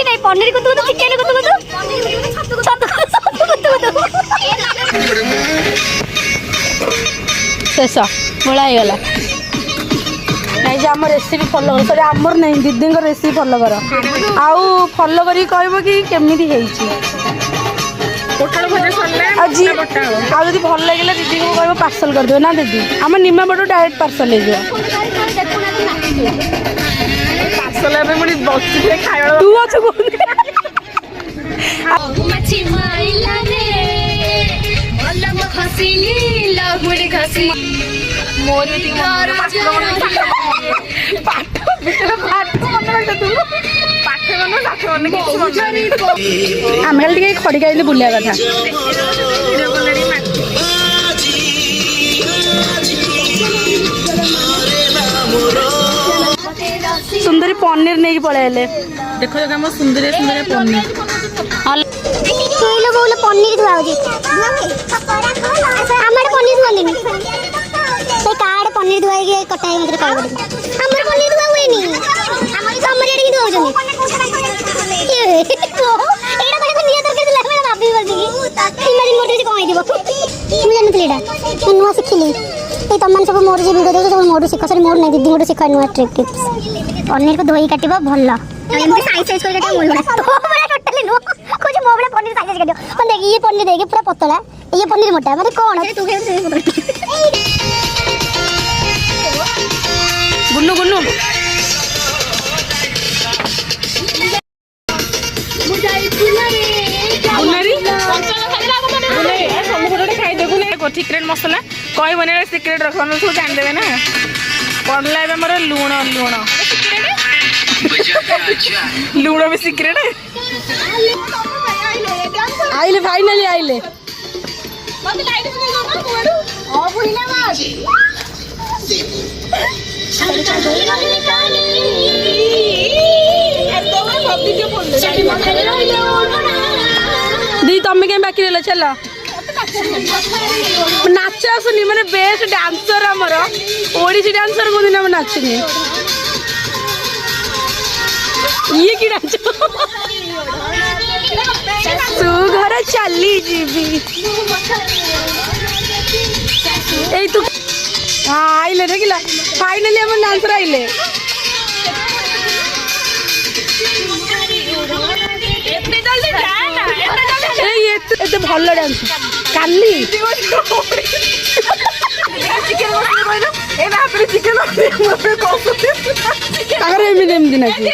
नहीं पनीर को तू चिकन को तू शेष मोड़ा गला नहीं आम रेसिपी फॉलो कर सॉरी आमर नहीं दीदी रेसिपी फॉलो कर आउ फॉलो करी कहबो कि केमिति हेइची पोटल भजा सरला आज आज जब भल लगे दीदी को कह पार्सल कर दो ना दीदी आम निमा बड़ डायरेक्ट पार्सल ले पार्सल एबे मुड़ी बच्ची खाइबा तू अच्छु आम खाली खड़ी खाई बुलिया कथा सुंदरी पनीर नहीं पड़े देखो देखो सुंदर सुंदर पनीर पनीर धुआ पनीर धुआंदी से कार्ड पनीर धुआ कटा मत कह पनीर धुआ हुए नुआ शिखिली तुम सब मोर जो वीडियो देखो मोर शिख सर मोर नहीं दीदी शिख नुआ ट्रिक टिप्स पनीर को धोई काट भल टोटली नुह कुछ मो बड़ा पनीर साइज काट देख ये पनीर देखे पूरा पतला ये पनीर मोटा मतलब कौन गुन्नू गुन्नू सिक्रेट मसला कई बने सिक्रेट रख सब जानदेवे ना पड़ला ए मोर लुण लुण लुण भी सिक्रेट आइले फाइनली आइले दी तमें क्या बाकी रहा चल नाच आसुनी मैंने बेस्ट डांसर आमर ओडिसी डांसर को दिन नाचुनी ये कि नाच तू घर चली जीवी ए तू हाँ आइले देखिला फाइनली हम डांसर आइले एते भल डांस काली चिकेन एमती नाची